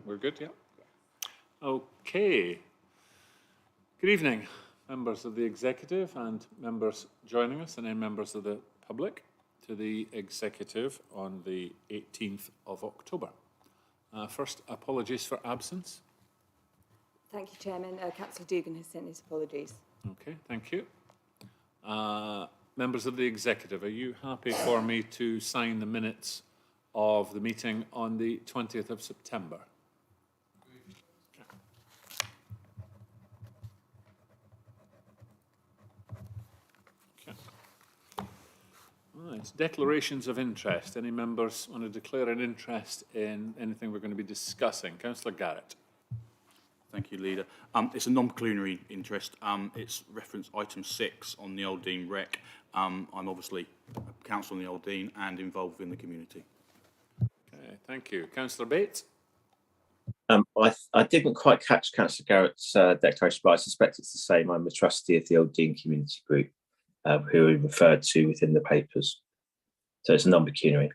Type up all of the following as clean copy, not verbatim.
we're good, yeah. Okay. Good evening, members of the executive and members joining us, and then members of the public, to the executive on the 18th of October. First, apologies for absence. Thank you, Chairman. Councillor Dugan has sent his apologies. Okay, thank you. Members of the executive, are you happy for me to sign the minutes of the meeting on the 20th of September? Okay. Right. Declarations of interest. Any members want to declare an interest in anything we're going to be discussing? Councillor Garrett. Thank you, Leader. It's a non-pecuniary interest. It's reference item 6 on the Old Dean Rec. I'm obviously a councillor on the Old Dean and involved in the community. Okay, thank you. Councillor Bates? I didn't quite catch Councillor Garrett's declaration, but I suspect it's the same. I'm a trustee of the Old Dean Community Group, who are referred to within the papers. So it's non-pecuniary.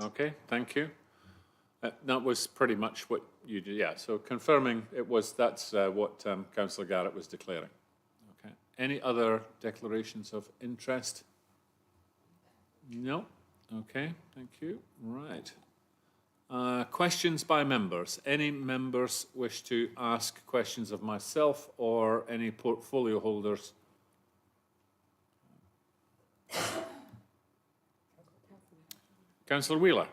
Okay, thank you. That was pretty much what you did, yeah. So confirming that's what Councillor Garrett was declaring. Okay. Any other declarations of interest? No. Okay, thank you. Right. Questions by members. Any members wish to ask questions of myself or any portfolio holders? Councillor Wheeler.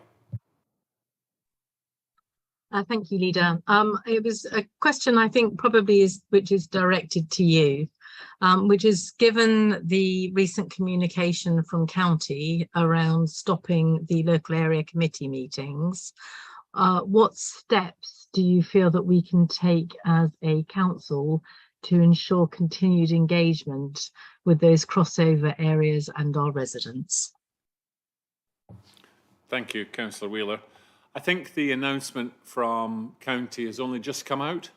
Thank you, Leader. It was a question I think probably which is directed to you, which is given the recent communication from County around stopping the local area committee meetings, what steps do you feel that we can take as a council to ensure continued engagement with those crossover areas and our residents? Thank you, Councillor Wheeler. I think the announcement from County has only just come out.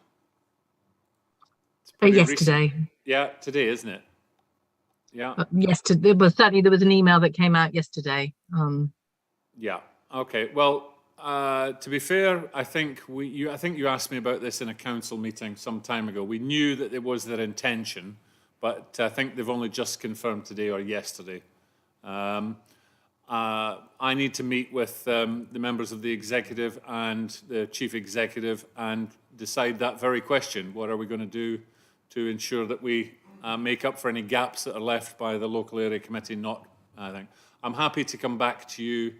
Yesterday. Recent. Yeah, today, isn't it? Yeah. Yesterday, well, certainly there was an email that came out yesterday. Yeah. Okay. Well, to be fair, I think you asked me about this in a council meeting some time ago. We knew that it was their intention, but I think they've only just confirmed today or yesterday. I need to meet with the members of the executive and the chief executive and decide that very question. What are we going to do to ensure that we make up for any gaps that are left by the local area committee? I think. I'm happy to come back to you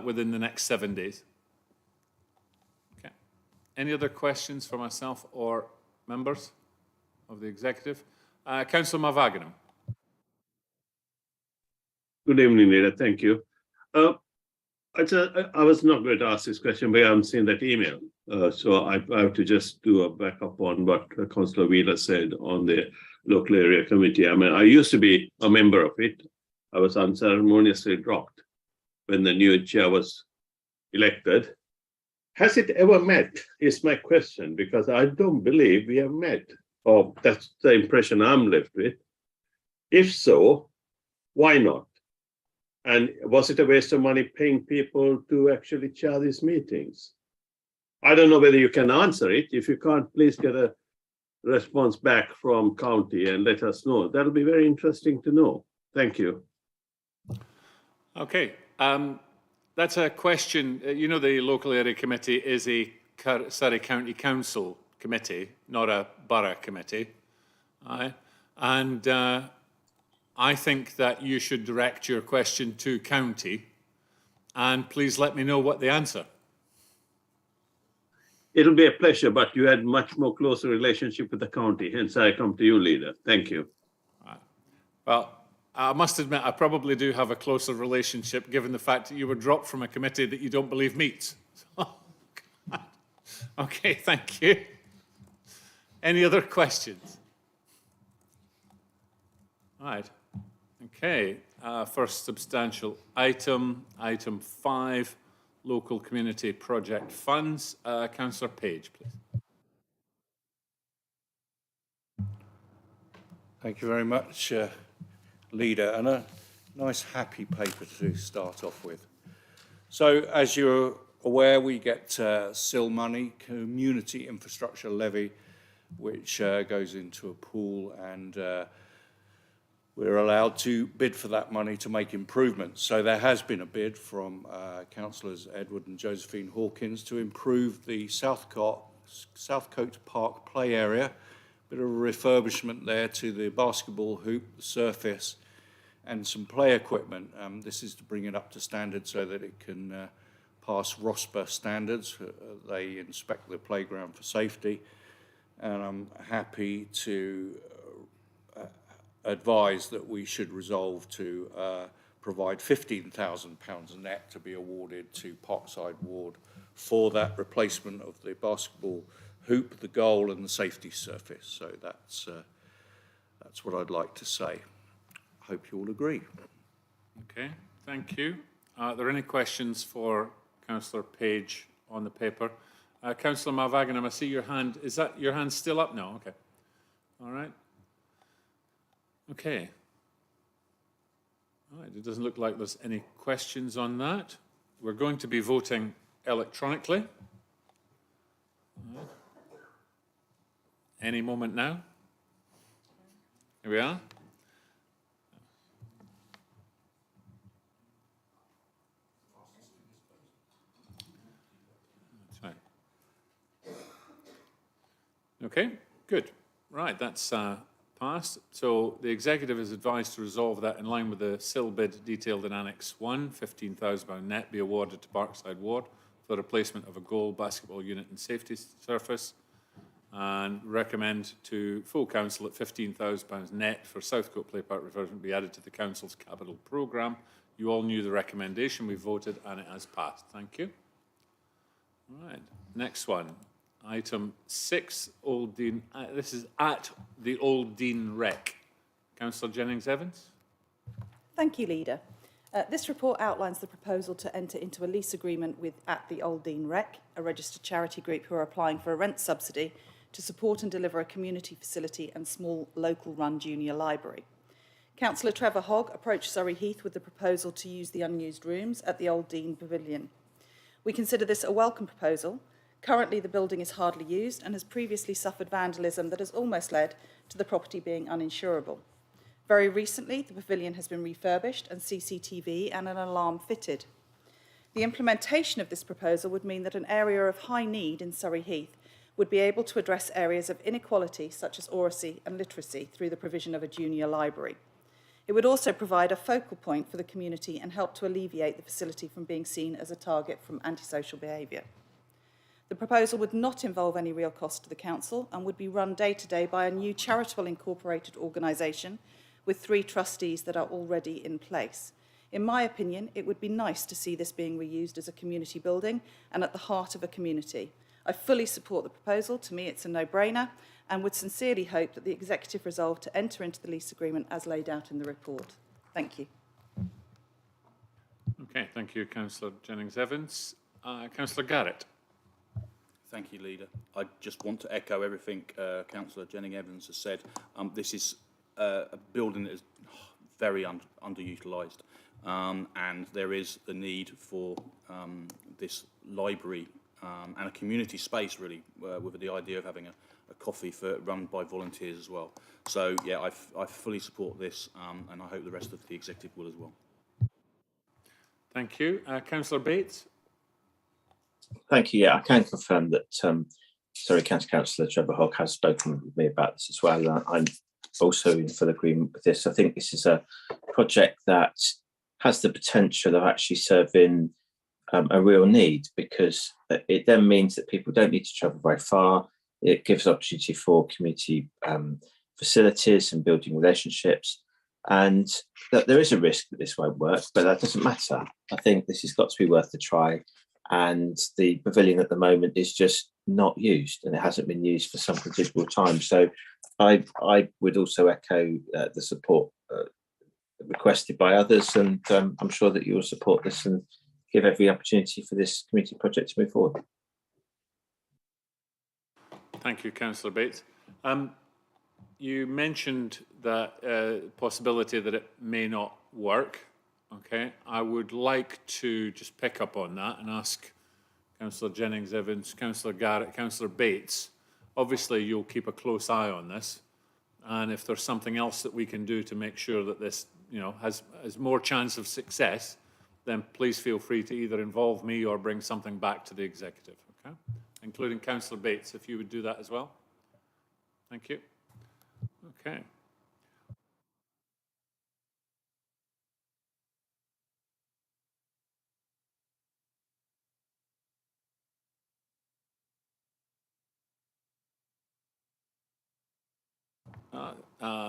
within the next 7 days. Okay. Any other questions for myself or members of the executive? Councillor Mavaganam. Good evening, Leader. Thank you. I was not going to ask this question, but I haven't seen that email. So I have to just do a backup on what Councillor Wheeler said on the local area committee. I mean, I used to be a member of it. I was unceremoniously dropped when the new chair was elected. Has it ever met, is my question, because I don't believe we have met. Or that's the impression I'm left with. If so, why not? And was it a waste of money paying people to actually chair these meetings? I don't know whether you can answer it. If you can't, please get a response back from County and let us know. That'll be very interesting to know. Thank you. Okay. That's a question. You know, the local area committee is a Surrey County Council committee, not a borough committee. And I think that you should direct your question to County and please let me know what the answer. It'll be a pleasure, but you had much more closer relationship with the county, hence I come to you, Leader. Thank you. Well, I must admit, I probably do have a closer relationship given the fact that you were dropped from a committee that you don't believe meets. Okay, thank you. Any other questions? All right. Okay. First substantial item 5, local community project funds. Councillor Page, please. Thank you very much, Leader, and a nice happy paper to start off with. So, as you're aware, we get SIL money, Community Infrastructure Levy, which goes into a pool, and we're allowed to bid for that money to make improvements. So there has been a bid from Councillors Edward and Josephine Hawkins to improve the Southcote Park play area. Bit of a refurbishment there to the basketball hoop, the surface, and some play equipment. This is to bring it up to standard so that it can pass ROSPA standards. They inspect the playground for safety, and I'm happy to advise that we should resolve to provide £15,000 net to be awarded to Parkside Ward for that replacement of the basketball hoop, the goal, and the safety surface. So that's what I'd like to say. I hope you all agree. Okay, thank you. Are there any questions for Councillor Page on the paper? Councillor Malvaganam, I see your hand. Is that your hand still up now? Okay. All right. Okay. All right, it doesn't look like there's any questions on that. We're going to be voting electronically. All right. Any moment now. Here we are. That's right. Okay, good. Right, that's passed. So the executive is advised to resolve that in line with the SIL bid detailed in Annex 1, £15,000 net be awarded to Parkside Ward for the replacement of a goal, basketball unit and safety surface, and recommend to full council that £15,000 net for Southcote Play Park refurbishment be added to the council's capital programme. You all knew the recommendation, we voted, and it has passed. Thank you. All right, next one. Item 6, Old Dean. This is at the Old Dean Rec. Councillor Jennings-Evans. Thank you, Leader. This report outlines the proposal to enter into a lease agreement with At the Old Dean Rec, a registered charity group who are applying for a rent subsidy to support and deliver a community facility and small local-run junior library. Councillor Trevor Hogg approached Surrey Heath with the proposal to use the unused rooms at the Old Dean Pavilion. We consider this a welcome proposal. Currently, the building is hardly used and has previously suffered vandalism that has almost led to the property being uninsurable. Very recently, the pavilion has been refurbished and CCTV and an alarm fitted. The implementation of this proposal would mean that an area of high need in Surrey Heath would be able to address areas of inequality such as oracy and literacy through the provision of a junior library. It would also provide a focal point for the community and help to alleviate the facility from being seen as a target from antisocial behaviour. The proposal would not involve any real cost to the council and would be run day to day by a new charitable incorporated organisation with 3 trustees that are already in place. In my opinion, it would be nice to see this being reused as a community building and at the heart of a community. I fully support the proposal. To me, it's a no-brainer, and would sincerely hope that the executive resolve to enter into the lease agreement as laid out in the report. Thank you. Okay, thank you, Councillor Jennings-Evans. Councillor Garrett. Thank you, Leader. I just want to echo everything Councillor Jennings-Evans has said. This is a building that is very underutilised, and there is a need for this library and a community space, really, with the idea of having a coffee run by volunteers as well. So, yeah, I fully support this, and I hope the rest of the executive will as well. Thank you. Councillor Bates. Thank you. Yeah, I can confirm that Surrey County Councillor Trevor Hogg has spoken with me about this as well. I'm also in full agreement with this. I think this is a project that has the potential of actually serving a real need, because it then means that people don't need to travel very far. It gives opportunity for community facilities and building relationships. And that there is a risk that this won't work, but that doesn't matter. I think this has got to be worth a try. And the pavilion at the moment is just not used, and it hasn't been used for some considerable time. So I would also echo the support requested by others, and I'm sure that you will support this and give every opportunity for this community project to move forward. Thank you, Councillor Bates. You mentioned that possibility that it may not work. Okay, I would like to just pick up on that and ask Councillor Jennings-Evans, Councillor Garrett, Councillor Bates. Obviously, you'll keep a close eye on this. And if there's something else that we can do to make sure that this, has more chance of success, then please feel free to either involve me or bring something back to the executive, okay? Including Councillor Bates, if you would do that as well. Thank you. Okay.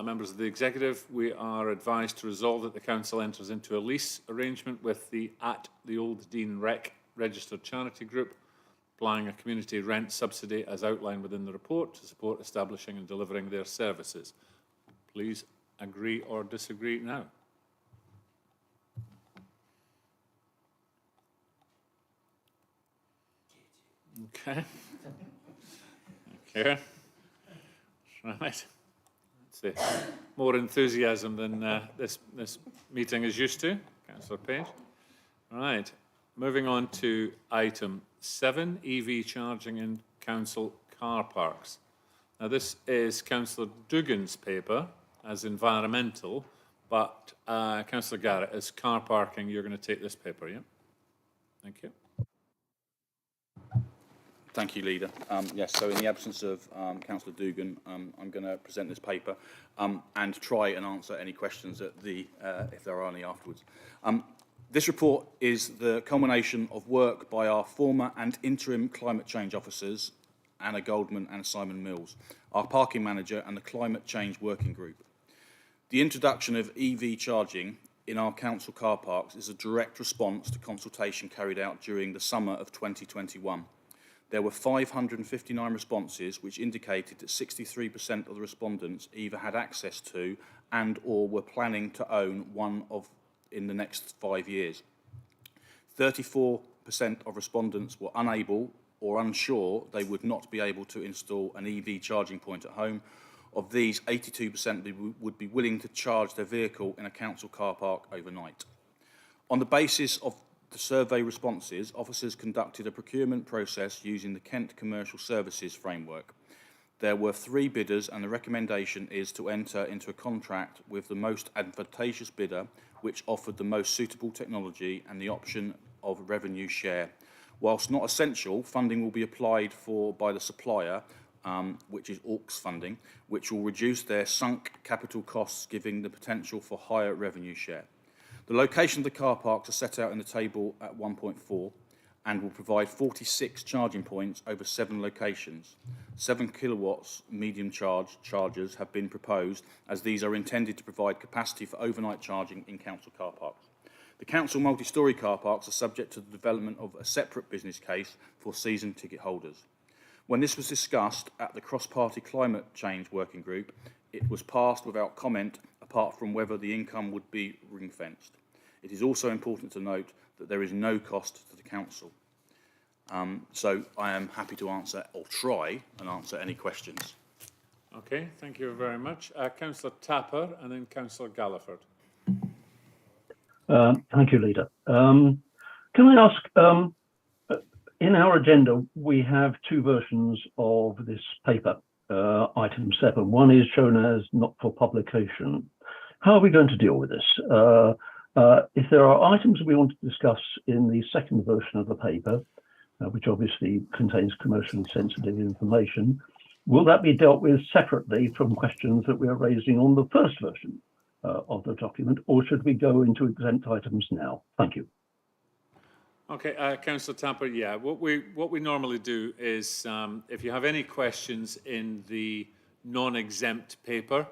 Members of the Executive, we are advised to resolve that the Council enters into a lease arrangement with the Old Dean Rec registered charity group, applying a community rent subsidy as outlined within the report to support establishing and delivering their services. Please agree or disagree now. Okay. Okay. Right. More enthusiasm than this meeting is used to, Councillor Page. All right, moving on to item 7, EV charging in council car parks. Now this is Councillor Dugan's paper as environmental, but Councillor Garrett, as car parking, you're going to take this paper, yeah? Thank you. Thank you, Leader. Yes, so in the absence of Councillor Dugan, I'm going to present this paper and try and answer any questions at if there are any afterwards. This report is the culmination of work by our former and interim climate change officers, Anna Goldman and Simon Mills, our parking manager and the Climate Change Working Group. The introduction of EV charging in our council car parks is a direct response to consultation carried out during the summer of 2021. There were 559 responses, which indicated that 63% of the respondents either had access to and or were planning to own one in the next 5 years. 34% of respondents were unable or unsure they would not be able to install an EV charging point at home. Of these, 82% would be willing to charge their vehicle in a council car park overnight. On the basis of the survey responses, officers conducted a procurement process using the Kent Commercial Services Framework. There were 3 bidders, and the recommendation is to enter into a contract with the most advantageous bidder, which offered the most suitable technology and the option of revenue share. Whilst not essential, funding will be applied for by the supplier, which is AUX funding, which will reduce their sunk capital costs, giving the potential for higher revenue share. The location of the car parks are set out in the table at 1.4 and will provide 46 charging points over 7 locations. 7 kilowatts medium chargers have been proposed, as these are intended to provide capacity for overnight charging in council car parks. The council multi-storey car parks are subject to the development of a separate business case for season ticket holders. When this was discussed at the cross-party climate change working group, it was passed without comment, apart from whether the income would be ring-fenced. It is also important to note that there is no cost to the council. So I am happy to answer, or try and answer, any questions. Okay, thank you very much. Councillor Tapper and then Councillor Galliford. Thank you, Leader. Can I ask, in our agenda, we have 2 versions of this paper, item 7. One is shown as not for publication. How are we going to deal with this? If there are items we want to discuss in the second version of the paper, which obviously contains commercially sensitive information, will that be dealt with separately from questions that we are raising on the first version of the document, or should we go into exempt items now? Thank you. Okay, Councillor Tapper, yeah, what we normally do is if you have any questions in the non-exempt paper,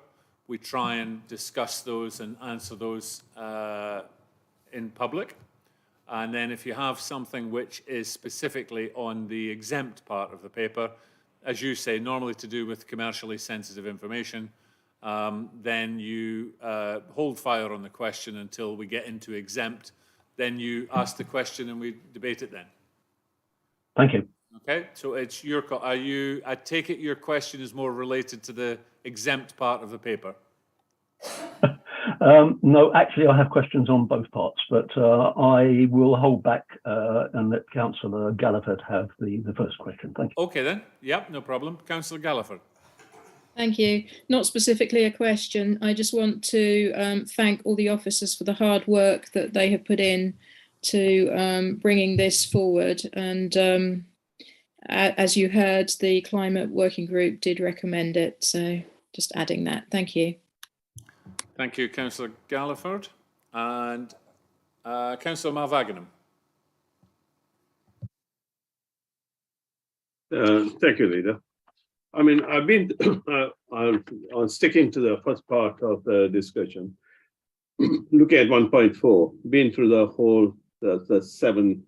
we try and discuss those and answer those in public. And then if you have something which is specifically on the exempt part of the paper, as you say, normally to do with commercially sensitive information, then you hold fire on the question until we get into exempt. Then you ask the question and we debate it then. Thank you. Okay, so it's your call. I take it your question is more related to the exempt part of the paper. No, actually, I have questions on both parts, but I will hold back and let Councillor Galliford have the first question. Thank you. Okay then. Yep, no problem. Councillor Galliford. Thank you. Not specifically a question. I just want to thank all the officers for the hard work that they have put in to bringing this forward. And as you heard, the Climate Working Group did recommend it. So just adding that. Thank you. Thank you, Councillor Galliford. And Councillor Malvaginam. Thank you, Leader. I mean, I've been on sticking to the first part of the discussion. Looking at 1.4, been through the whole the 7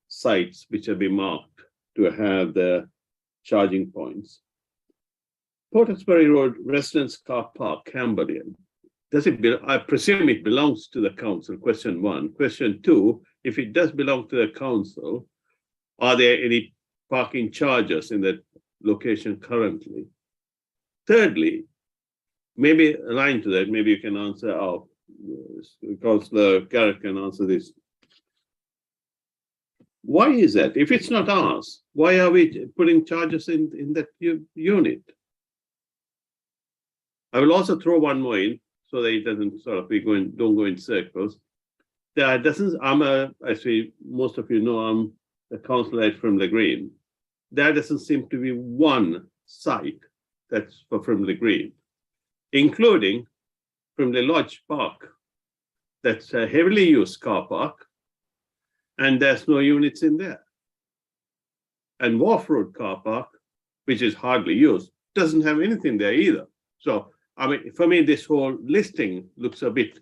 sites which have been marked to have the charging points. Portsbury Road Residence Car Park, Camberlian. Does it? I presume it belongs to the council. Question 1. Question 2. If it does belong to the council, are there any parking charges in that location currently? Thirdly, maybe aligned to that, maybe you can answer, Councillor Garrett can answer this. Why is that? If it's not ours, why are we putting charges in that unit? I will also throw one more in so that it doesn't sort of don't go in circles. There doesn't, actually, most of you know, I'm a councillor at Frimley Green. There doesn't seem to be one site that's for Frimley Green, including Frimley Lodge Park. That's a heavily used car park, and there's no units in there. And Wharf Road car park, which is hardly used, doesn't have anything there either. So, I mean, for me, this whole listing looks a bit,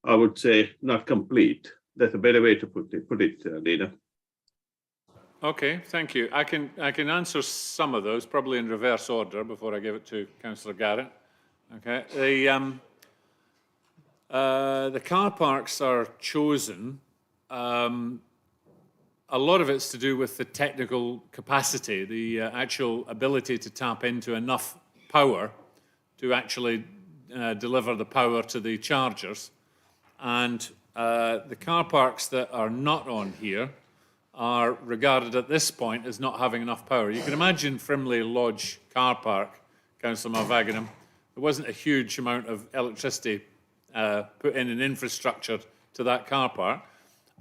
I would say, not complete. That's a better way to put it, Leader. Okay, thank you. I can answer some of those, probably in reverse order, before I give it to Councillor Garrett. Okay, the car parks are chosen. A lot of it's to do with the technical capacity, the actual ability to tap into enough power to actually deliver the power to the chargers. And the car parks that are not on here are regarded at this point as not having enough power. You can imagine Frimley Lodge car park, Councillor Malvaginam, there wasn't a huge amount of electricity put in an infrastructure to that car park.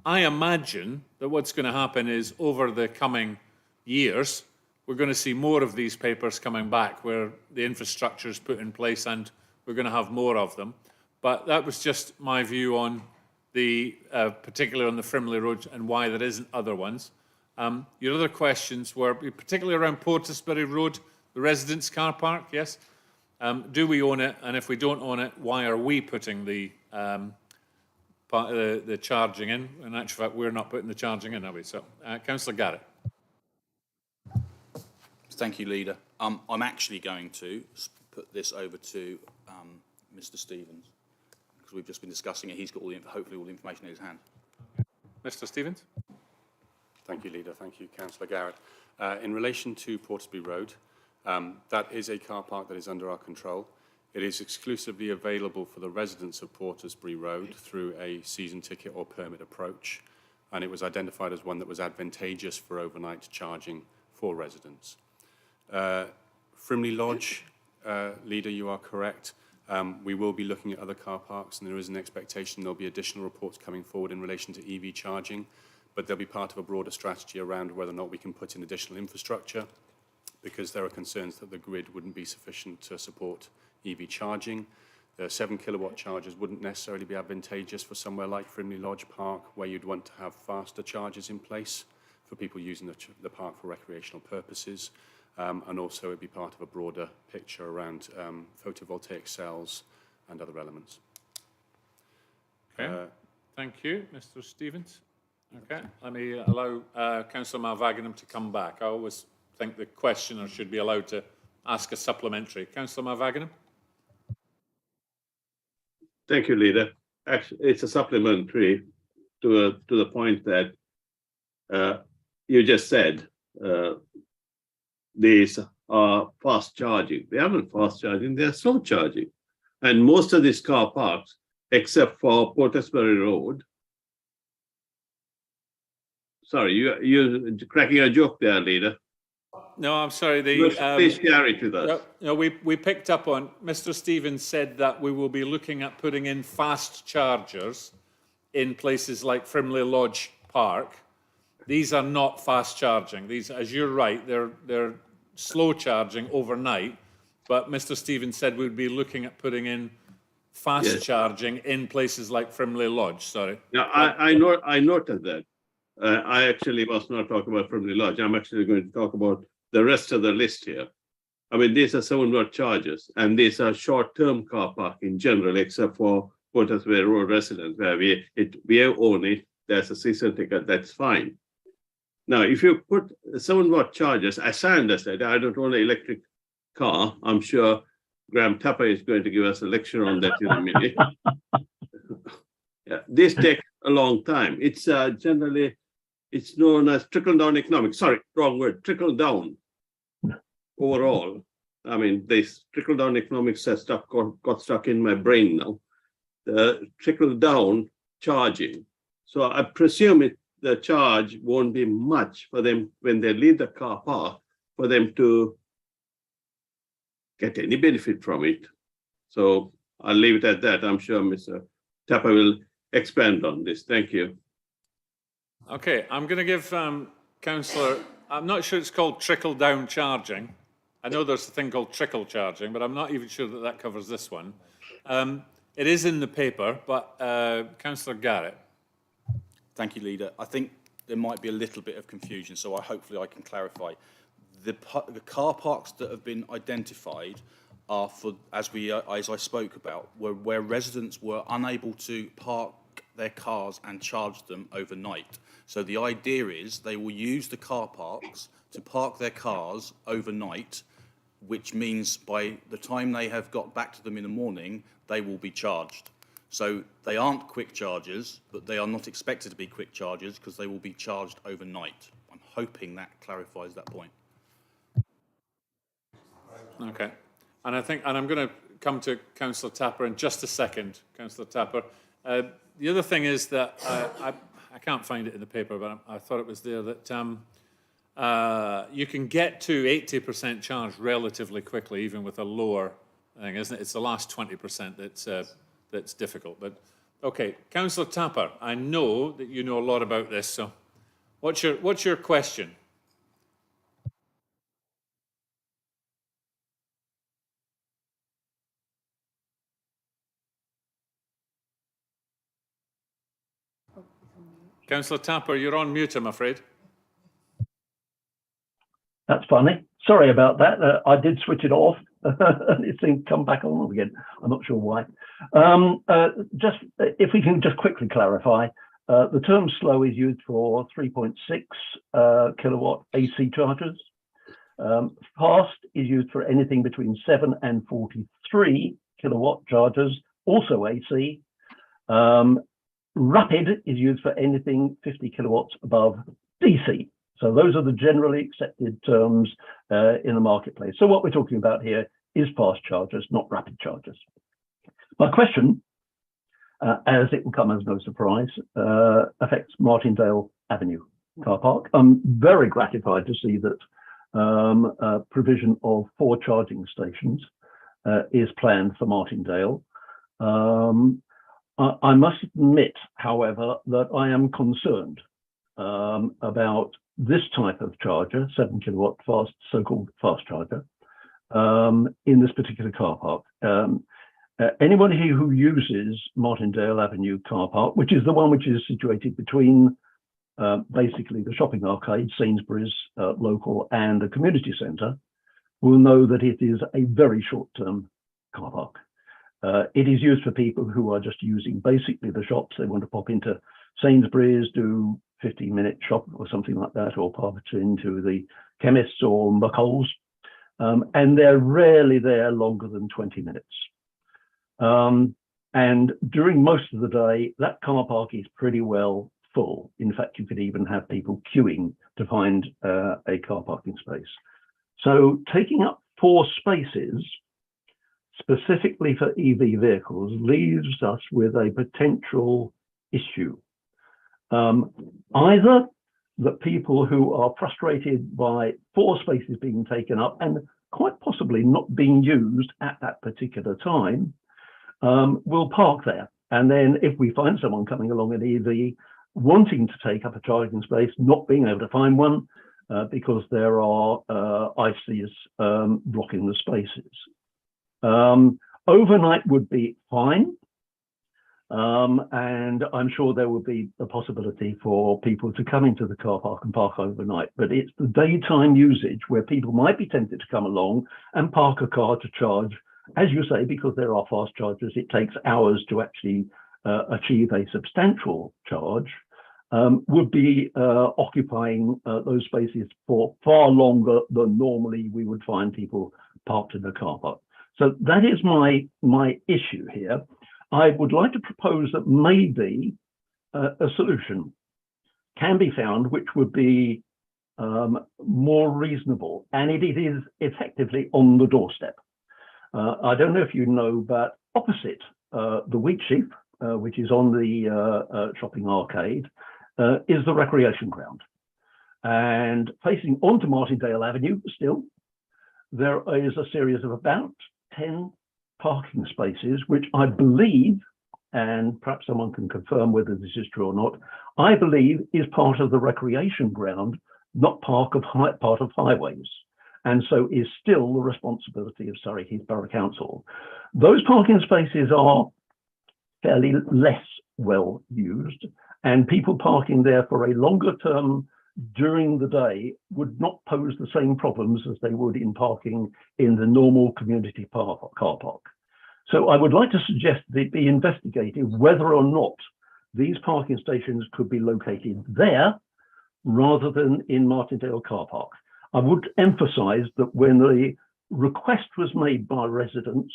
I imagine that what's going to happen is over the coming years, we're going to see more of these papers coming back where the infrastructure is put in place and we're going to have more of them. But that was just my view on the, particularly on the Frimley Road and why there isn't other ones. Your other questions were particularly around Portsbury Road, the residence car park, yes? Do we own it? And if we don't own it, why are we putting the charging in? In actual fact, we're not putting the charging in, are we? So, Councillor Garrett. Thank you, Leader. I'm actually going to put this over to Mr. Stevens, because we've just been discussing it. He's got hopefully all the information in his hand. Mr. Stevens. Thank you, Leader. Thank you, Councillor Garrett. In relation to Portsbury Road, that is a car park that is under our control. It is exclusively available for the residents of Portsbury Road through a season ticket or permit approach, and it was identified as one that was advantageous for overnight charging for residents. Frimley Lodge, Leader, you are correct. We will be looking at other car parks, and there is an expectation there'll be additional reports coming forward in relation to EV charging, but they'll be part of a broader strategy around whether or not we can put in additional infrastructure, because there are concerns that the grid wouldn't be sufficient to support EV charging. The 7 kilowatt chargers wouldn't necessarily be advantageous for somewhere like Frimley Lodge Park, where you'd want to have faster chargers in place for people using the park for recreational purposes. And also it'd be part of a broader picture around photovoltaic cells and other elements. Okay, thank you, Mr. Stevens. Okay, let me allow Councillor Malvaginam to come back. I always think the questioner should be allowed to ask a supplementary. Councillor Malvaginam. Thank you, Leader. Actually, it's a supplementary to the point that you just said. These are fast charging. They aren't fast charging, they're slow charging. And most of these car parks, except for Portsbury Road. Sorry, you're cracking a joke there, leader. No, I'm sorry. Please share it with us. No, we picked up on, Mr. Stevens said that we will be looking at putting in fast chargers in places like Frimley Lodge Park. These are not fast charging. These, as you're right, they're slow charging overnight. But Mr. Stevens said we'd be looking at putting in fast charging in places like Frimley Lodge. Sorry. Yeah, I noted that. I actually was not talking about Frimley Lodge. I'm actually going to talk about the rest of the list here. I mean, these are 7-word charges, and these are short-term car parking generally, except for Portsbury Road residents, where we own it. There's a season ticket. That's fine. Now, if you put 7-word charges, as I understand, I don't own an electric car. I'm sure Graham Tapper is going to give us a lecture on that in a minute. Yeah, this takes a long time. It's generally, it's known as trickle-down economics. Sorry, wrong word, trickle-down overall. I mean, this trickle-down economics has got stuck in my brain now. The trickle-down charging. So I presume the charge won't be much for them when they leave the car park for them to get any benefit from it. So I'll leave it at that. I'm sure Mr. Tapper will expand on this. Thank you. Okay, I'm going to give Councillor, I'm not sure it's called trickle-down charging. I know there's a thing called trickle charging, but I'm not even sure that that covers this one. It is in the paper, but Councillor Garrett. Thank you, Leader. I think there might be a little bit of confusion, so hopefully I can clarify. The car parks that have been identified are for, as I spoke about, where residents were unable to park their cars and charge them overnight. So the idea is they will use the car parks to park their cars overnight, which means by the time they have got back to them in the morning, they will be charged. So they aren't quick chargers, but they are not expected to be quick chargers because they will be charged overnight. I'm hoping that clarifies that point. Okay. And I'm going to come to Councillor Tapper in just a second, Councillor Tapper. The other thing is that I can't find it in the paper, but I thought it was there that you can get to 80% charge relatively quickly, even with a lower thing, isn't it? It's the last 20% that's difficult. But okay, Councillor Tapper, I know that you know a lot about this. So, what's your question? Councillor Tapper, you're on mute, I'm afraid. That's funny. Sorry about that. I did switch it off. It seemed to come back on again. I'm not sure why. Just if we can just quickly clarify, the term slow is used for 3.6 kilowatt AC chargers. Fast is used for anything between 7 and 43 kilowatt chargers, also AC. Rapid is used for anything 50 kilowatts above DC. So those are the generally accepted terms in the marketplace. So what we're talking about here is fast chargers, not rapid chargers. My question, as it will come as no surprise, affects Martindale Avenue car park. I'm very gratified to see that provision of 4 charging stations is planned for Martindale. I must admit, however, that I am concerned about this type of charger, 7 kilowatt fast, so-called fast charger, in this particular car park. Anybody who uses Martindale Avenue car park, which is the one which is situated between basically the shopping arcade, Sainsbury's local, and a community centre, will know that it is a very short-term car park. It is used for people who are just using basically the shops. They want to pop into Sainsbury's, do 15-minute shop or something like that, or pop into the chemists or McColl's, and they're rarely there longer than 20 minutes. And during most of the day, that car park is pretty well full. In fact, you could even have people queuing to find a car parking space. So taking up 4 spaces specifically for EV vehicles leaves us with a potential issue. Either that people who are frustrated by 4 spaces being taken up and quite possibly not being used at that particular time will park there. And then if we find someone coming along an EV wanting to take up a charging space, not being able to find one because there are ICs blocking the spaces. Overnight would be fine. And I'm sure there would be a possibility for people to come into the car park and park overnight. But it's the daytime usage where people might be tempted to come along and park a car to charge. As you say, because there are fast chargers, it takes hours to actually achieve a substantial charge, would be occupying those spaces for far longer than normally we would find people parked in the car park. So that is my issue here. I would like to propose that maybe a solution can be found which would be more reasonable, and it is effectively on the doorstep. I don't know if you know, but opposite the Wheat Sheep, which is on the shopping arcade, is the recreation ground. And facing onto Martindale Avenue still, there is a series of about 10 parking spaces, which I believe, and perhaps someone can confirm whether this is true or not, I believe is part of the recreation ground, not part of highways, and so is still the responsibility of Surrey Heath Borough Council. Those parking spaces are fairly less well used, and people parking there for a longer term during the day would not pose the same problems as they would in parking in the normal community car park. So I would like to suggest that it be investigated whether or not these parking stations could be located there rather than in Martindale car park. I would emphasize that when the request was made by residents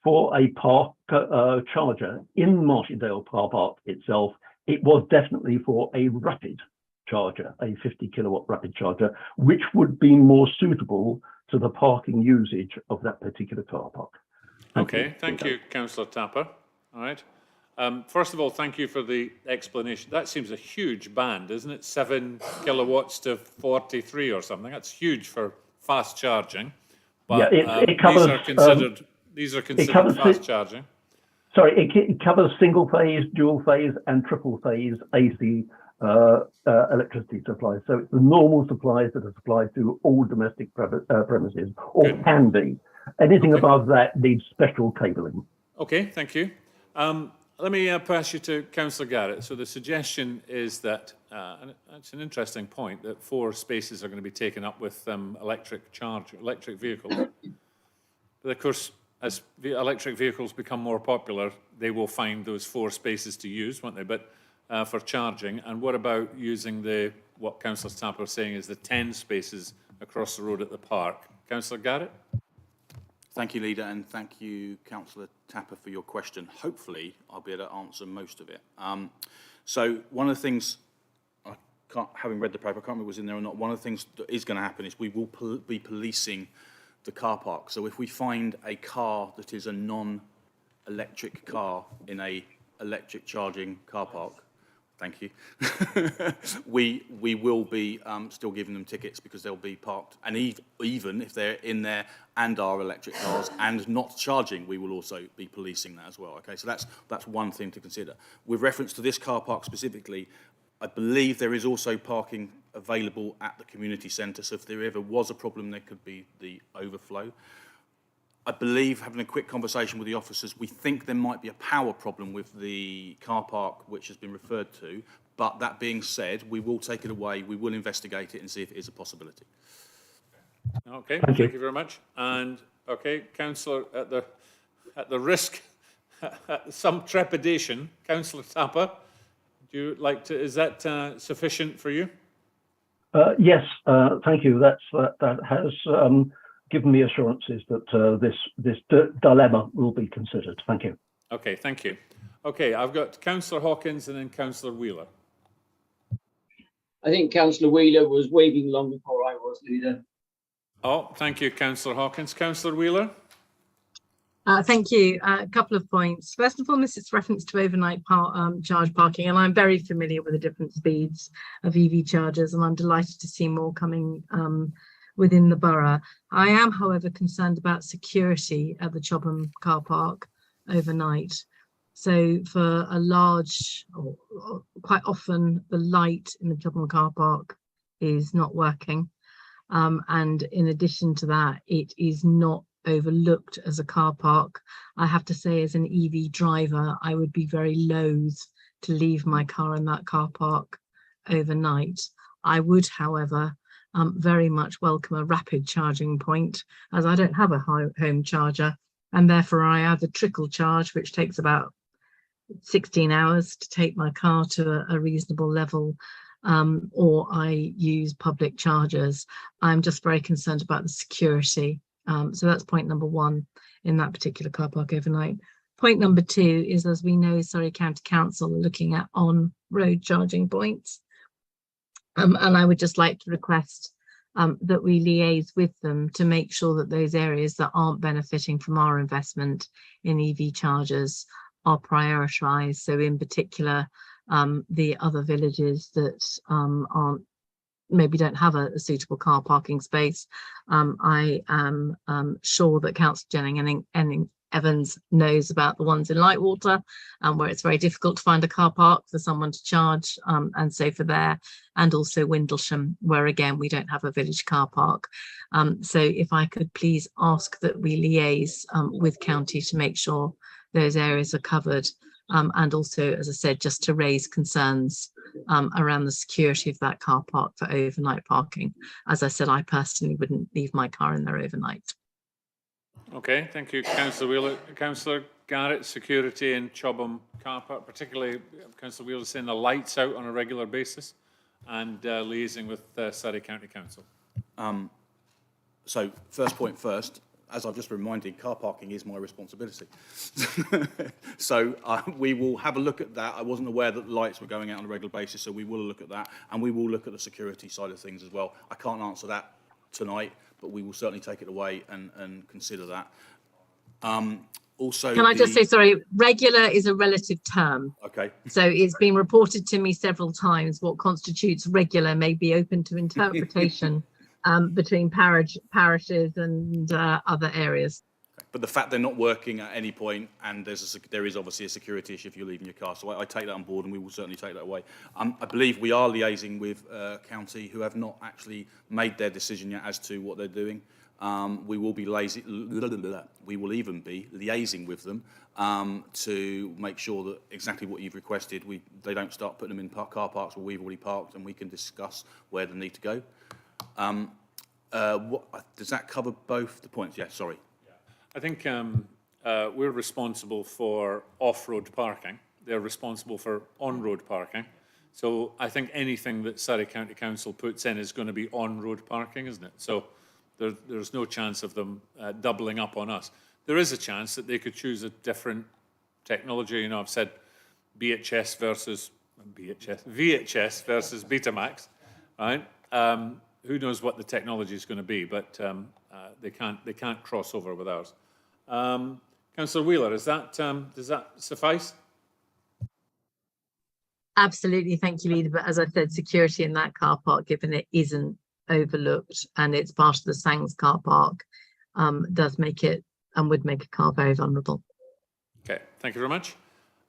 for a park charger in Martindale car park itself, it was definitely for a rapid charger, a 50 kilowatt rapid charger, which would be more suitable to the parking usage of that particular car park. Thank you, Councillor Tapper. All right. First of all, thank you for the explanation. That seems a huge band, isn't it? 7 kilowatts to 43 or something. That's huge for fast charging. But yeah, it covers, these are considered fast charging. Sorry, it covers single phase, dual phase, and triple phase AC electricity supplies. So it's the normal supplies that are supplied to all domestic premises, or Good. Can be. Anything above that needs special cabling. Okay, thank you. Let me pass you to Councillor Garrett. So the suggestion is that, and it's an interesting point, that 4 spaces are going to be taken up with electric vehicles. But of course, as electric vehicles become more popular, they will find those 4 spaces to use, won't they? But for charging, and what about using what Councillor Tapper is saying is the 10 spaces across the road at the park? Councillor Garrett? Thank you, Leader, and thank you, Councillor Tapper, for your question. Hopefully, I'll be able to answer most of it. So one of the things, having read the paper, I can't remember if it was in there or not, one of the things that is going to happen is we will be policing the car park. So if we find a car that is a non-electric car in a electric charging car park, thank you, we will be still giving them tickets because they'll be parked. And even if they're in there and are electric cars and not charging, we will also be policing that as well. Okay, so that's one thing to consider. With reference to this car park specifically, I believe there is also parking available at the community centre. So if there ever was a problem, there could be the overflow. I believe, having a quick conversation with the officers, we think there might be a power problem with the car park which has been referred to, but that being said, we will take it away, we will investigate it and see if it is a possibility. Okay, thank you very much. And okay, Councillor, at the risk, some trepidation, Councillor Tapper, do you like to, is that sufficient for you? Yes, thank you. That has given me assurances that this dilemma will be considered. Thank you. Okay, thank you. Okay, I've got Councillor Hawkins and then Councillor Wheeler. I think Councillor Wheeler was waving long before I was, Leader. Oh, thank you, Councillor Hawkins. Councillor Wheeler? Thank you. A couple of points. First and foremost, it's reference to overnight charge parking, and I'm very familiar with the different speeds of EV chargers, and I'm delighted to see more coming within the borough. I am, however, concerned about security at the Chobham car park overnight. So for a large, or quite often, the light in the Chobham car park is not working. And in addition to that, it is not overlooked as a car park. I have to say, as an EV driver, I would be very loath to leave my car in that car park overnight. I would, however, very much welcome a rapid charging point, as I don't have a home charger, and therefore I either trickle charge, which takes about 16 hours to take my car to a reasonable level, or I use public chargers. I'm just very concerned about the security. So that's point number one in that particular car park overnight. Point number two is, as we know, Surrey County Council are looking at on-road charging points. And I would just like to request that we liaise with them to make sure that those areas that aren't benefiting from our investment in EV chargers are prioritised. So in particular, the other villages that aren't, maybe don't have a suitable car parking space. I am sure that Councillor Jennings Evans knows about the ones in Lightwater, where it's very difficult to find a car park for someone to charge, and so for there, and also Windlesham, where again we don't have a village car park. So if I could please ask that we liaise with county to make sure those areas are covered, and also, as I said, just to raise concerns around the security of that car park for overnight parking. As I said, I personally wouldn't leave my car in there overnight. Okay, thank you, Councillor Wheeler. Councillor Garrett, security in Chobham car park, particularly Councillor Wheeler saying the lights out on a regular basis, and liaising with Surrey County Council. So first point first, as I've just reminded, car parking is my responsibility. So we will have a look at that. I wasn't aware that the lights were going out on a regular basis, so we will look at that, and we will look at the security side of things as well. I can't answer that tonight, but we will certainly take it away and consider that. Also, can I just say, sorry, regular is a relative term. Okay. So it's been reported to me several times what constitutes regular may be open to interpretation between parishes and other areas. But the fact they're not working at any point, and there is obviously a security issue if you're leaving your car. So I take that on board, and we will certainly take that away. I believe we are liaising with county, who have not actually made their decision yet as to what they're doing. We will be we will even be liaising with them to make sure that exactly what you've requested, they don't start putting them in car parks where we've already parked, and we can discuss where they need to go. Does that cover both the points? Yeah, sorry. I think we're responsible for off-road parking. They're responsible for on-road parking. So I think anything that Surrey County Council puts in is going to be on-road parking, isn't it? So there's no chance of them doubling up on us. There is a chance that they could choose a different technology. You know, I've said VHS versus Betamax, right? Who knows what the technology is going to be, but they can't cross over with ours. Councillor Wheeler, does that suffice? Absolutely, thank you, Leader. But as I said, security in that car park, given it isn't overlooked and it's part of the Sangs car park, does make it and would make a car very vulnerable. Okay, thank you very much.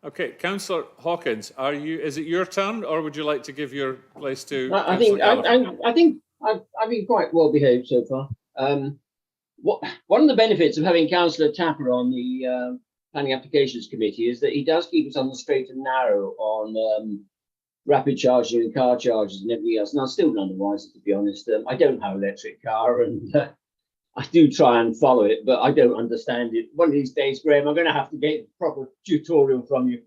Okay, Councillor Hawkins, is it your turn, or would you like to give your place to? I think I've been quite well behaved so far. One of the benefits of having Councillor Tapper on the Planning Applications Committee is that he does keep us on the straight and narrow on rapid charging and car charges and everything else. And I'm still none the wiser, to be honest. I don't have an electric car, and I do try and follow it, but I don't understand it. One of these days, Graham, I'm going to have to get a proper tutorial from you.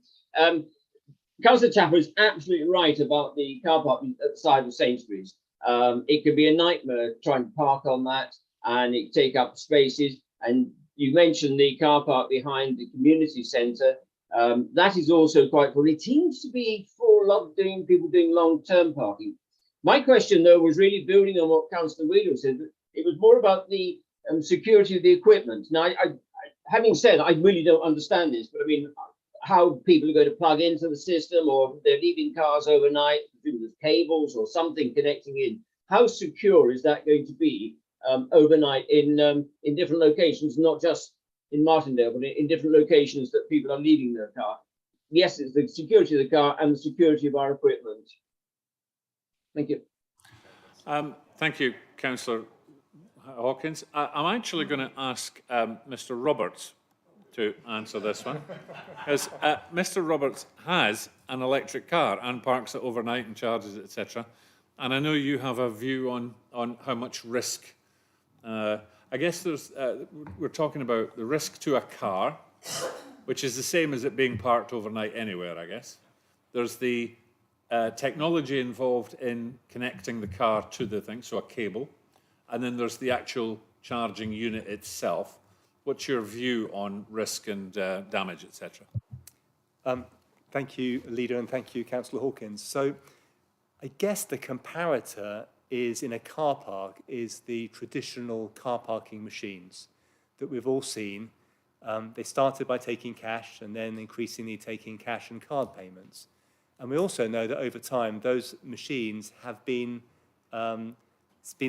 Councillor Tapper is absolutely right about the car park at the side of Sainsbury's. It could be a nightmare trying to park on that, and it take up spaces. And you mentioned the car park behind the community centre. That is also quite full. It seems to be full of people doing long-term parking. My question, though, was really building on what Councillor Wheeler said. It was more about the security of the equipment. Now, having said, I really don't understand this, but I mean, how people are going to plug into the system, or if they're leaving cars overnight, with cables or something connecting in. How secure is that going to be overnight in different locations, not just in Martindale, but in different locations that people are leaving their car? Yes, it's the security of the car and the security of our equipment. Thank you. Thank you, Councillor Hawkins. I'm actually going to ask Mr. Roberts to answer this one, because Mr. Roberts has an electric car and parks it overnight and charges it, etc. And I know you have a view on how much risk. I guess we're talking about the risk to a car, which is the same as it being parked overnight anywhere, I guess. There's the technology involved in connecting the car to the thing, so a cable. And then there's the actual charging unit itself. What's your view on risk and damage, etc.? Thank you, Leader, and thank you, Councillor Hawkins. So I guess the comparator is in a car park is the traditional car parking machines that we've all seen. They started by taking cash and then increasingly taking cash and card payments. And we also know that over time, those machines have been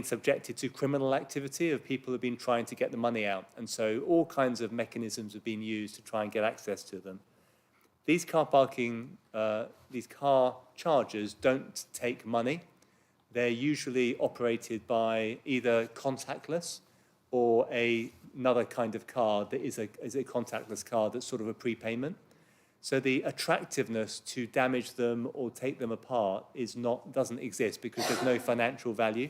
subjected to criminal activity of people who have been trying to get the money out. And so all kinds of mechanisms have been used to try and get access to them. These car chargers don't take money. They're usually operated by either contactless or another kind of card that is a contactless card that's sort of a prepayment. So the attractiveness to damage them or take them apart doesn't exist because there's no financial value.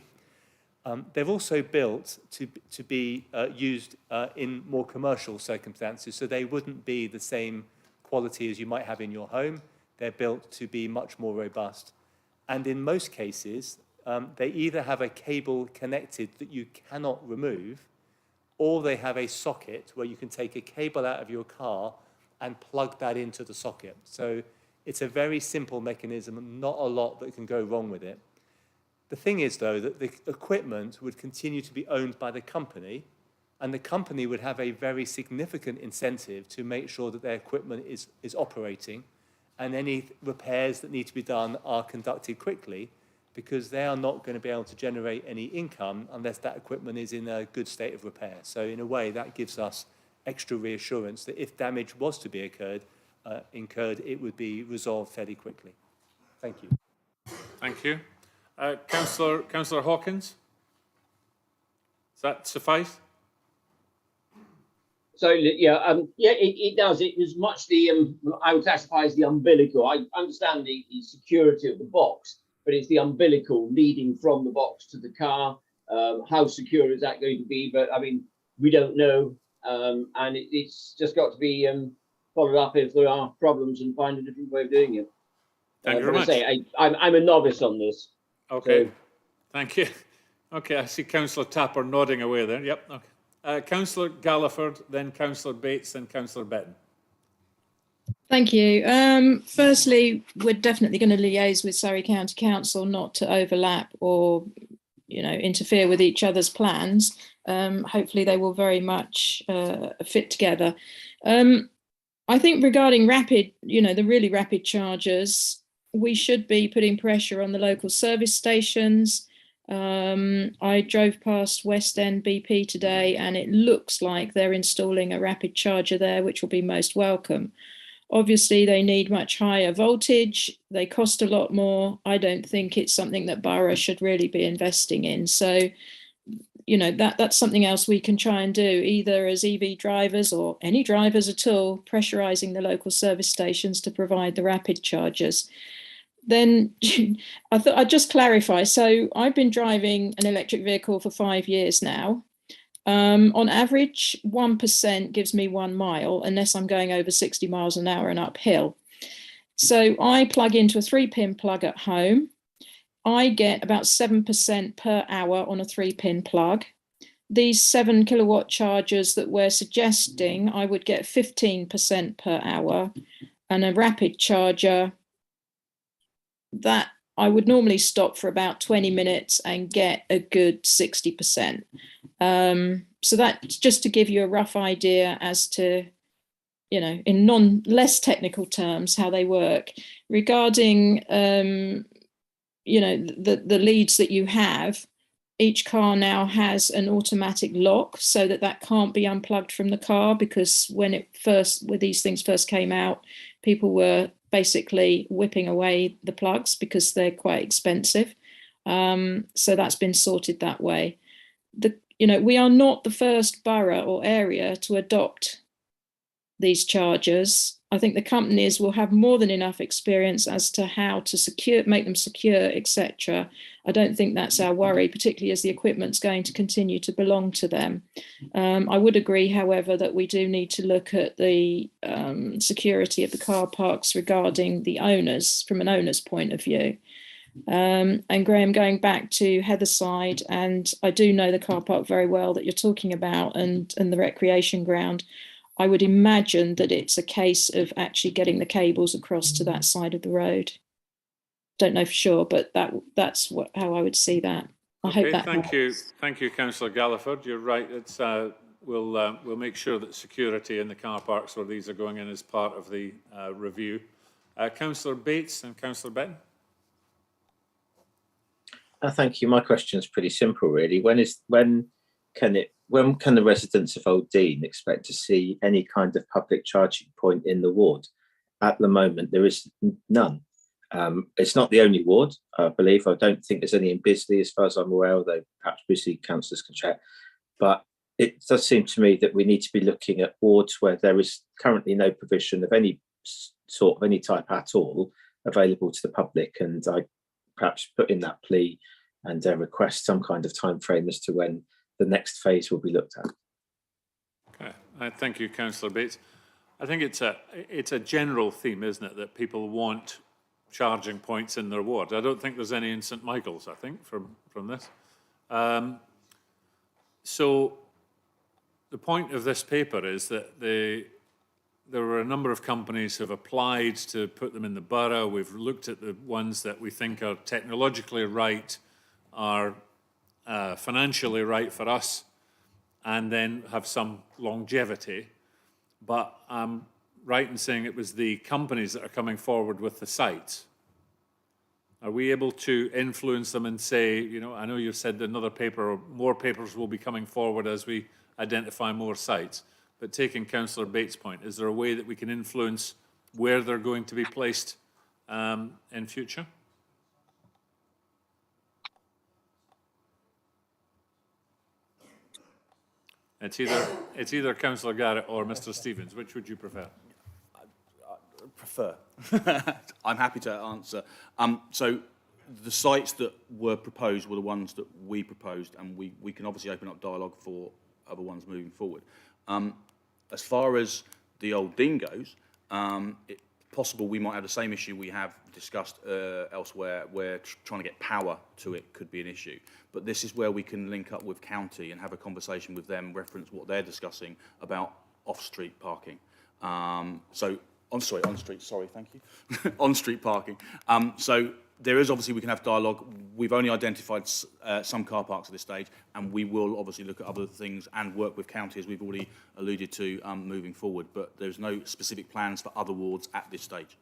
They've also built to be used in more commercial circumstances, so they wouldn't be the same quality as you might have in your home. They're built to be much more robust. And in most cases, they either have a cable connected that you cannot remove, or they have a socket where you can take a cable out of your car and plug that into the socket. So it's a very simple mechanism, not a lot that can go wrong with it. The thing is, though, that the equipment would continue to be owned by the company, and the company would have a very significant incentive to make sure that their equipment is operating, and any repairs that need to be done are conducted quickly, because they are not going to be able to generate any income unless that equipment is in a good state of repair. So in a way, that gives us extra reassurance that if damage was to be incurred, it would be resolved fairly quickly. Thank you. Thank you. Councillor Hawkins? Does that suffice? So it does. It was much I would classify as the umbilical. I understand the security of the box, but it's the umbilical leading from the box to the car. How secure is that going to be? But I mean, we don't know, and it's just got to be followed up if there are problems and find a different way of doing it. Thank you very much. I'm a novice on this. Okay, so. Thank you. Okay, I see Councillor Tapper nodding away there. Yep, okay. Councillor Galliford, then Councillor Bates, then Councillor Betton. Thank you. Firstly, we're definitely going to liaise with Surrey County Council not to overlap or, interfere with each other's plans. Hopefully they will very much fit together. I think regarding the really rapid chargers, we should be putting pressure on the local service stations. I drove past West End BP today and it looks like they're installing a rapid charger there, which will be most welcome. Obviously, they need much higher voltage. They cost a lot more. I don't think it's something that Borough should really be investing in. So, that's something else we can try and do, either as EV drivers or any drivers at all, pressurising the local service stations to provide the rapid chargers. Then I thought I'd just clarify. So I've been driving an electric vehicle for 5 years now. On average, 1% gives me 1 mile, unless I'm going over 60 miles an hour and uphill. So I plug into a 3-pin plug at home. I get about 7% per hour on a 3-pin plug. These 7 kilowatt chargers that we're suggesting, I would get 15% per hour, and a rapid charger that I would normally stop for about 20 minutes and get a good 60%. so that's just to give you a rough idea as to, you know, in less technical terms, how they work. Regarding, you know, the leads that you have, each car now has an automatic lock so that can't be unplugged from the car, because when these things first came out, people were basically whipping away the plugs because they're quite expensive. So that's been sorted that way. You know, we are not the first borough or area to adopt these chargers. I think the companies will have more than enough experience as to how to make them secure, etc. I don't think that's our worry, particularly as the equipment's going to continue to belong to them. I would agree, however, that we do need to look at the security of the car parks regarding the owners, from an owner's point of view. And Graham, going back to Heatherside, and I do know the car park very well that you're talking about, and the recreation ground. I would imagine that it's a case of actually getting the cables across to that side of the road. Don't know for sure, but that's how I would see that. I hope that helps. Thank you, Councillor Galliford. You're right. It's we'll make sure that security in the car parks where these are going in is part of the review. Councillor Bates and Councillor Benton. Thank you. My question is pretty simple, really. When can the residents of Old Dean expect to see any kind of public charging point in the ward? At the moment, there is none. It's not the only ward, I believe. I don't think there's any in Bisley, as far as I'm aware, although perhaps Bisley councillors can check. But it does seem to me that we need to be looking at wards where there is currently no provision of any sort, of any type at all, available to the public. And I perhaps put in that plea and request some kind of time frame as to when the next phase will be looked at. Okay, thank you, Councillor Bates. I think it's a general theme, isn't it, that people want charging points in their ward. I don't think there's any in St Michael's, I think, from this. So the point of this paper is that there were a number of companies who have applied to put them in the borough. We've looked at the ones that we think are technologically right, are financially right for us, and then have some longevity. But I'm right in saying it was the companies that are coming forward with the sites. Are we able to influence them and say, you know, I know you said another paper or more papers will be coming forward as we identify more sites, but taking Councillor Bates' point, is there a way that we can influence where they're going to be placed in future? It's either Councillor Garrett or Mr. Stevens. Which would you prefer? Prefer. I'm happy to answer. So the sites that were proposed were the ones that we proposed, and we can obviously open up dialogue for other ones moving forward. As far as the Old Dean goes, it's possible we might have the same issue we have discussed elsewhere, where trying to get power to it could be an issue. But this is where we can link up with county and have a conversation with them, reference what they're discussing about off-street parking. On-street, sorry, thank you. On-street parking. So there is obviously, we can have dialogue. We've only identified some car parks at this stage, and we will obviously look at other things and work with county, as we've already alluded to, moving forward. But there's no specific plans for other wards at this stage.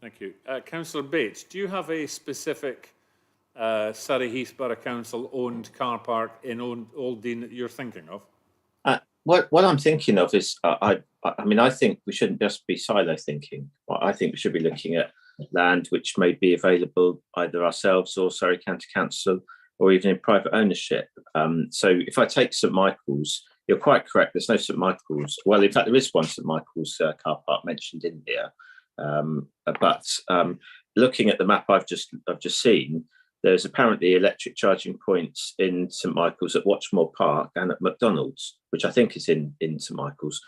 Thank you. Councillor Bates, do you have a specific Surrey Heath Borough Council owned car park in Old Dean that you're thinking of? What I'm thinking of is, I mean, I think we shouldn't just be silo thinking. I think we should be looking at land which may be available either ourselves or Surrey County Council, or even in private ownership. So if I take St Michael's, you're quite correct. There's no St Michael's. Well, in fact, there is one St Michael's car park mentioned in here. But looking at the map I've just seen, there's apparently electric charging points in St Michael's, at Watchmore Park, and at McDonald's, which I think is in St Michael's.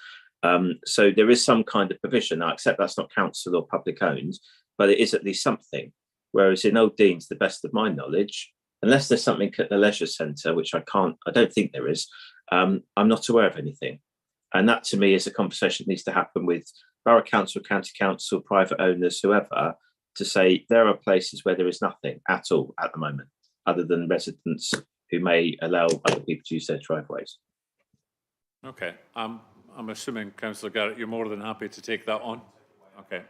So there is some kind of provision. I accept that's not council or public owned, but it is at least something. Whereas in Old Dean, to the best of my knowledge, unless there's something at the leisure centre, which I don't think there is, I'm not aware of anything. And that to me is a conversation that needs to happen with borough council, county council, private owners, whoever, to say there are places where there is nothing at all at the moment, other than residents who may allow other people to use their driveways. Okay, I'm assuming, Councillor Garrett, you're more than happy to take that on? Okay,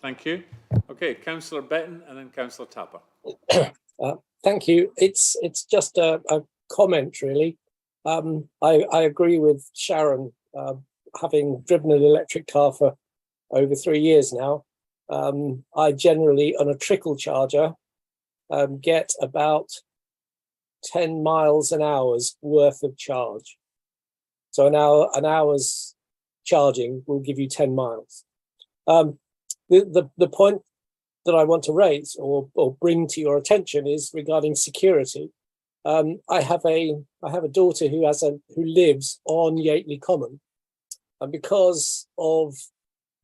thank you. Okay, Councillor Betton and then Councillor Tapper. Thank you. It's just a comment, really. I agree with Sharon, having driven an electric car for over 3 years now. I generally, on a trickle charger, get about 10 miles an hour's worth of charge. So an hour's charging will give you 10 miles. The point that I want to raise or bring to your attention is regarding security. I have a daughter who lives on Yateley Common, and because of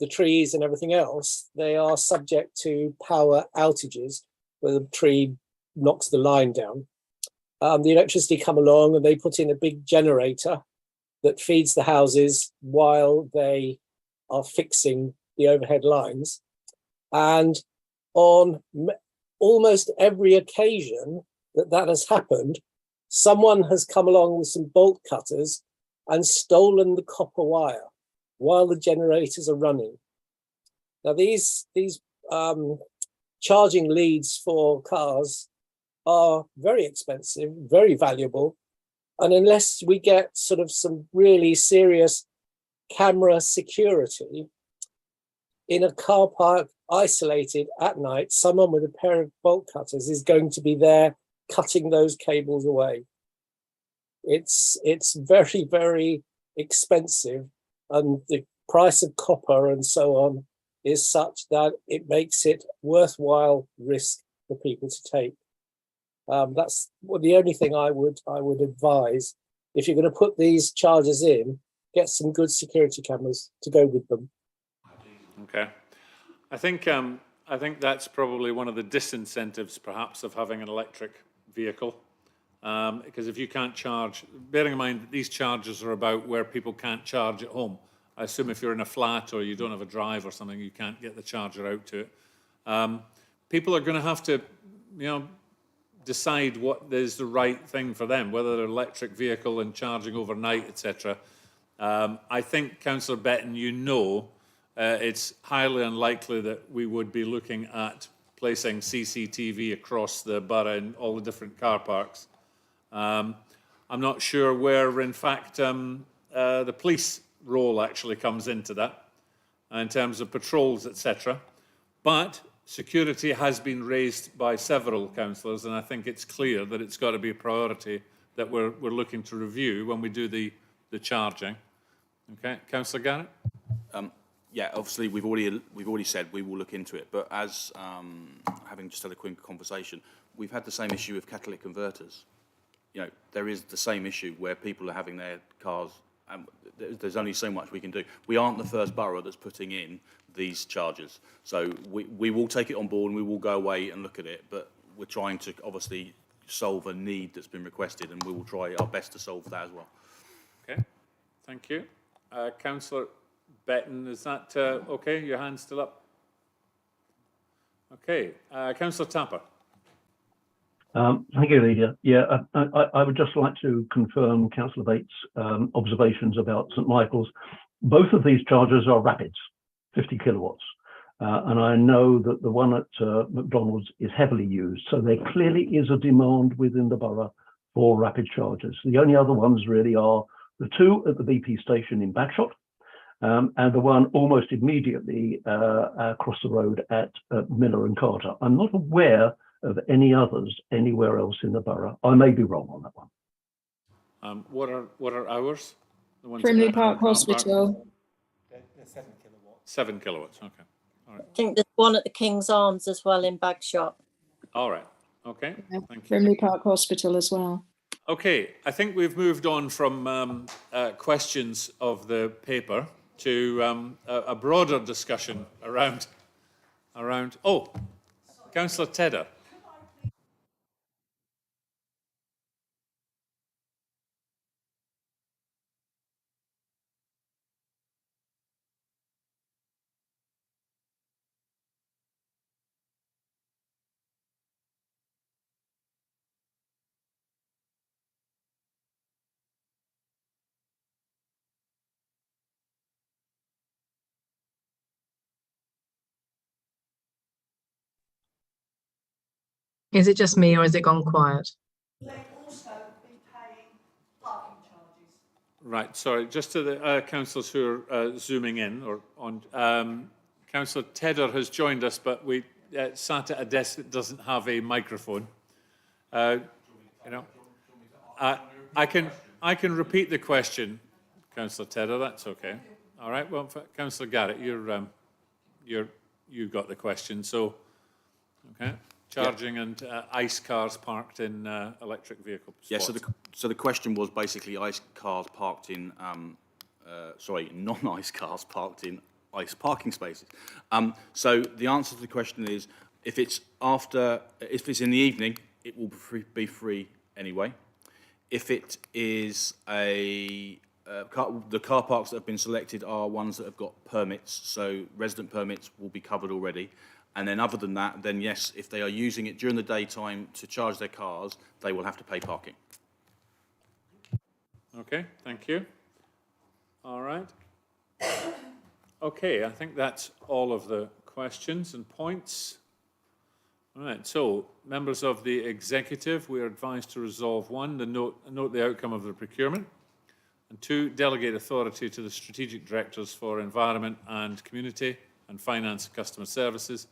the trees and everything else, they are subject to power outages where the tree knocks the line down. The electricity come along and they put in a big generator that feeds the houses while they are fixing the overhead lines. And on almost every occasion that has happened, someone has come along with some bolt cutters and stolen the copper wire while the generators are running. Now, these charging leads for cars are very expensive, very valuable. And unless we get sort of some really serious camera security in a car park isolated at night, someone with a pair of bolt cutters is going to be there cutting those cables away. It's very, very expensive, and the price of copper and so on is such that it makes it worthwhile risk for people to take. That's the only thing I would advise. If you're going to put these chargers in, get some good security cameras to go with them. Okay, I think that's probably one of the disincentives, perhaps, of having an electric vehicle, because if you can't charge, bearing in mind that these chargers are about where people can't charge at home. I assume if you're in a flat or you don't have a drive or something, you can't get the charger out to it. People are going to have to, decide what is the right thing for them, whether they're electric vehicle and charging overnight, etc. I think, Councillor Betton, it's highly unlikely that we would be looking at placing CCTV across the borough in all the different car parks. I'm not sure where, in fact, the police role actually comes into that, in terms of patrols, etc. But security has been raised by several councillors, and I think it's clear that it's got to be a priority that we're looking to review when we do the charging. Okay, Councillor Garrett? Yeah, obviously we've already said we will look into it, but as having just had a quick conversation, we've had the same issue with catalytic converters. There is the same issue where people are having their cars, and there's only so much we can do. We aren't the first borough that's putting in these chargers, so we will take it on board and we will go away and look at it, but we're trying to obviously solve a need that's been requested, and we will try our best to solve that as well. Okay, thank you. Councillor Betton, is that okay? Your hand's still up? Okay, Councillor Tapper. Thank you, Leader. Yeah, I would just like to confirm Councillor Bates' observations about St Michael's. Both of these chargers are rapids, 50 kilowatts. And I know that the one at McDonald's is heavily used. So there clearly is a demand within the borough for rapid chargers. The only other ones really are the two at the BP station in Bagshot, and the one almost immediately across the road at Miller and Carter. I'm not aware of any others anywhere else in the borough. I may be wrong on that one. What are ours? The ones Frimley at Park Hospital. They're 7 kilowatts. 7 kilowatts, okay. All right. I think there's one at the King's Arms as well in Bagshot. All right, okay, thank you. Frimley Park Hospital as well. Okay, I think we've moved on from questions of the paper to a broader discussion around. Oh, Councillor Tedder. Is it just me or has it gone quiet? Right, sorry, just to the councillors who are zooming in or on. Councillor Tedder has joined us, but we sat at a desk that doesn't have a microphone. You know, I can repeat the question, Councillor Tedder. That's okay. All right. Well, Councillor Garrett, you got the question. So, okay. Charging and ICE cars parked in electric vehicle spots. Yeah, so the question was basically ICE cars parked in, non-ICE cars parked in ICE parking spaces. So the answer to the question is, if it's in the evening, it will be free anyway. If it is the car parks that have been selected are ones that have got permits, so resident permits will be covered already. And then other than that, then yes, if they are using it during the daytime to charge their cars, they will have to pay parking. Okay, thank you. All right. Okay, I think that's all of the questions and points. All right, so members of the executive, we are advised to resolve 1, note the outcome of the procurement, and 2, delegate authority to the strategic directors for environment and community and finance and customer services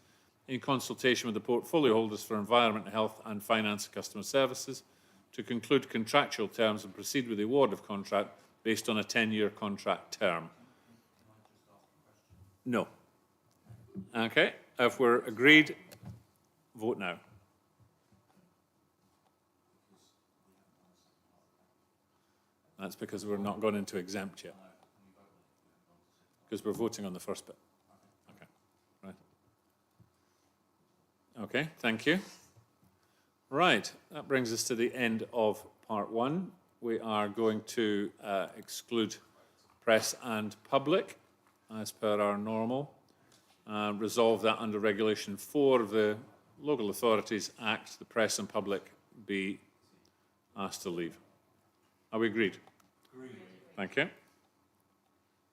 in consultation with the portfolio holders for environment, health and finance and customer services to conclude contractual terms and proceed with the award of contract based on a 10-year contract term. No. Okay, if we're agreed, vote now. That's because we're not gone into exempt yet. Because we're voting on the first bit. Okay, right. Okay, thank you. Right, that brings us to the end of part 1. We are going to exclude press and public as per our normal. Resolve that under Regulation 4 of the Local Authorities Act, the press and public be asked to leave. Are we agreed? Agreed. Thank you.